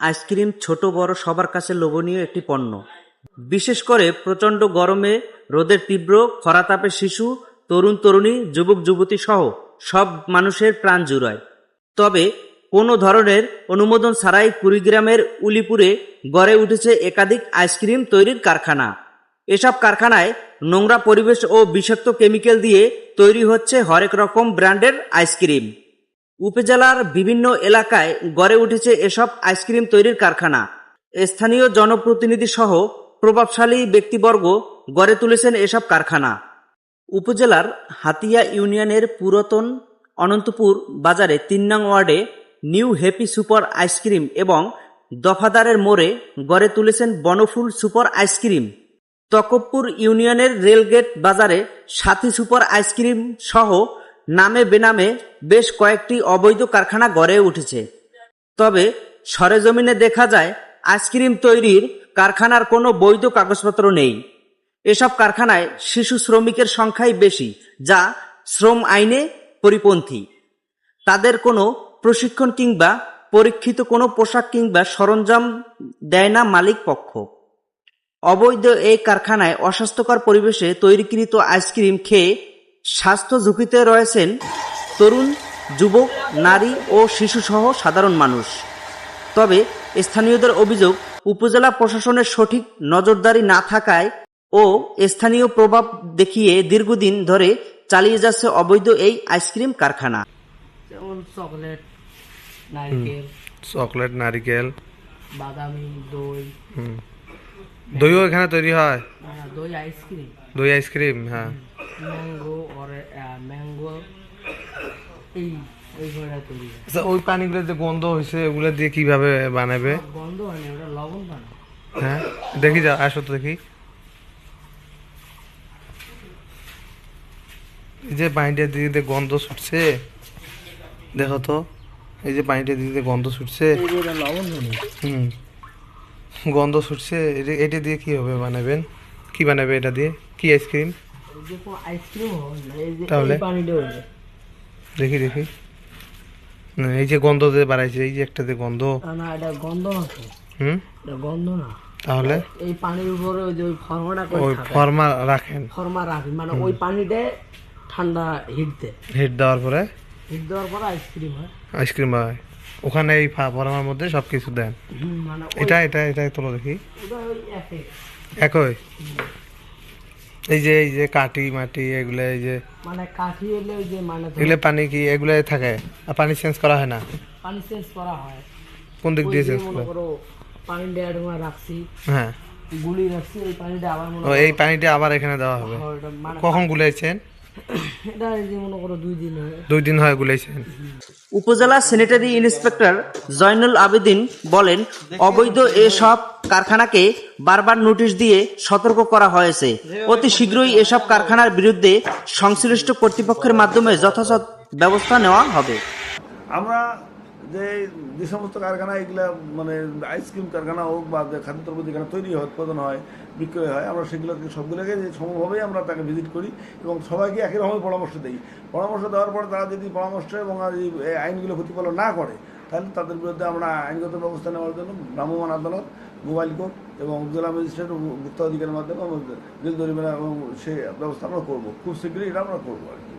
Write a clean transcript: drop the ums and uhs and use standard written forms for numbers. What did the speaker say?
Ice cream ছোট বড় সবার কাছে লোভনীয় একটি পণ্য। বিশেষ করে প্রচণ্ড গরমে, রোদের তীব্র খরাতাপে শিশু, তরুণ তরুণী, যুবক যুবতী সহ সব মানুষের প্রাণ জুড়ায়। তবে কোনো ধরনের অনুমোদন ছাড়াই কুড়িগ্রামের উলিপুরে গড়ে উঠেছে একাধিক আইসক্রিম তৈরির কারখানা। এসব কারখানায় নোংরা পরিবেশ ও বিষাক্ত কেমিক্যাল দিয়ে তৈরি হচ্ছে হরেক রকম ব্র্যান্ডের আইসক্রিম। উপজেলার বিভিন্ন এলাকায় গড়ে উঠেছে এসব আইসক্রিম তৈরির কারখানা। স্থানীয় জনপ্রতিনিধি সহ প্রভাবশালী ব্যক্তিবর্গ গড়ে তুলেছেন এসব কারখানা। উপজেলার হাতিয়া ইউনিয়নের পুরাতন অনন্তপুর বাজারে ৩ নং ওয়ার্ডে নিউ হ্যাপি সুপার আইসক্রিম এবং দফাদারের মোড়ে গড়ে তুলেছেন বনফুল সুপার আইসক্রিম। তকবপুর ইউনিয়নের রেলগেট বাজারে সাথী সুপার আইসক্রিম সহ নামে বেনামে বেশ কয়েকটি অবৈধ কারখানা গড়ে উঠেছে। তবে সরেজমিনে দেখা যায় আইসক্রিম তৈরির কারখানার কোনো বৈধ কাগজপত্র নেই। এসব কারখানায় শিশু শ্রমিকের সংখ্যাই বেশি, যা শ্রম আইনে পরিপন্থী। তাদের কোনো প্রশিক্ষণ কিংবা পরীক্ষিত কোনো পোশাক কিংবা সরঞ্জাম দেয় না মালিক পক্ষ। অবৈধ এই কারখানায় অস্বাস্থ্যকর পরিবেশে তৈরিকৃত আইসক্রিম খেয়ে স্বাস্থ্য ঝুঁকিতে রয়েছেন তরুণ, যুবক, নারী ও শিশুসহ সাধারণ মানুষ। তবে স্থানীয়দের অভিযোগ, উপজেলা প্রশাসনের সঠিক নজরদারি না থাকায় ও স্থানীয় প্রভাব দেখিয়ে দীর্ঘদিন ধরে চালিয়ে যাচ্ছে অবৈধ এই আইসক্রিম কারখানা। যেমন চকলেট, নারিকেল, বাদামি, দইও এখানে তৈরি হয়। দই আইসক্রিম, হ্যাঁ। ম্যাঙ্গো এই ঘোড়া তৈরি হয়। আচ্ছা, ওই পানিগুলো যে গন্ধ হয়েছে ওগুলো দিয়ে কিভাবে বানাবে? গন্ধ হয়নি, ওটা লবণ বানায়। হ্যাঁ, দেখি, যা আসো তো দেখি। এই যে পানিটা দিয়ে গন্ধ ছুটছে, দেখো তো, এই যে পানিটা দিয়ে গন্ধ ছুটছে। গন্ধ ছুটছে, এটা দিয়ে কি হবে বানাবেন? কি বানাবে এটা দিয়ে? কি আইসক্রিম? তাহলে দেখি দেখি। এই যে গন্ধ দিয়ে বাড়াইছে, এই যে একটা যে গন্ধ। না, এটা গন্ধ না তো। এটা গন্ধ না। তাহলে এই পানির উপরে ওই যে ফর্মাটা করে ওই ফর্মা রাখেন। ফর্মা রাখি, মানে ওই পানিতে ঠান্ডা হিট দেওয়ার পরে আইসক্রিম হয়। আইসক্রিম হয় ওখানে এই ফর্মার মধ্যে সবকিছু দেন। মানে এটা এটা এটা তোলো দেখি। একই এই যে কাঠি মাটি এগুলো, এই যে মানে কাঠি হলে ওই যে মানে এগুলো পানি কি এগুলো থাকে? আর পানি চেঞ্জ করা হয় না? পানি চেঞ্জ করা হয়। কোন দিক দিয়ে চেঞ্জ মনে করো পানি দেওয়া রাখছি, হ্যাঁ, গুলি রাখছি, এই পানিটা আবার এই পানিটা আবার এখানে দেওয়া হবে। কখন গুলাইছেন? এটা এই যে মনে করো 2 দিন হয় গুলাইছেন। উপজেলা স্যানিটারি ইন্সপেক্টর জয়নুল আবেদিন বলেন, অবৈধ এসব কারখানাকে বারবার নোটিশ দিয়ে সতর্ক করা হয়েছে। অতি শীঘ্রই এসব কারখানার বিরুদ্ধে সংশ্লিষ্ট কর্তৃপক্ষের মাধ্যমে যথাযথ ব্যবস্থা নেওয়া হবে। আমরা যে সমস্ত কারখানা এগুলা মানে আইসক্রিম কারখানা হোক বা খাদ্যদ্রব্য যেখানে তৈরি হয়, উৎপাদন হয়, বিক্রয় হয়, আমরা সেগুলোকে সবগুলোকে সমভাবেই আমরা তাকে ভিজিট করি এবং সবাইকে একই রকমের পরামর্শ দিই। পরামর্শ দেওয়ার পরে তারা যদি পরামর্শ এবং এই আইনগুলো প্রতিপালন না করে, তাহলে তাদের বিরুদ্ধে আমরা আইনগত ব্যবস্থা নেওয়ার জন্য ভ্রাম্যমাণ আদালত, মোবাইল কোর্ট এবং জেলা ম্যাজিস্ট্রেট ও ভোক্তা অধিকারের মাধ্যমে জেল জরিমানা এবং সে ব্যবস্থা আমরা করবো। খুব শীঘ্রই এটা আমরা করবো আর কি।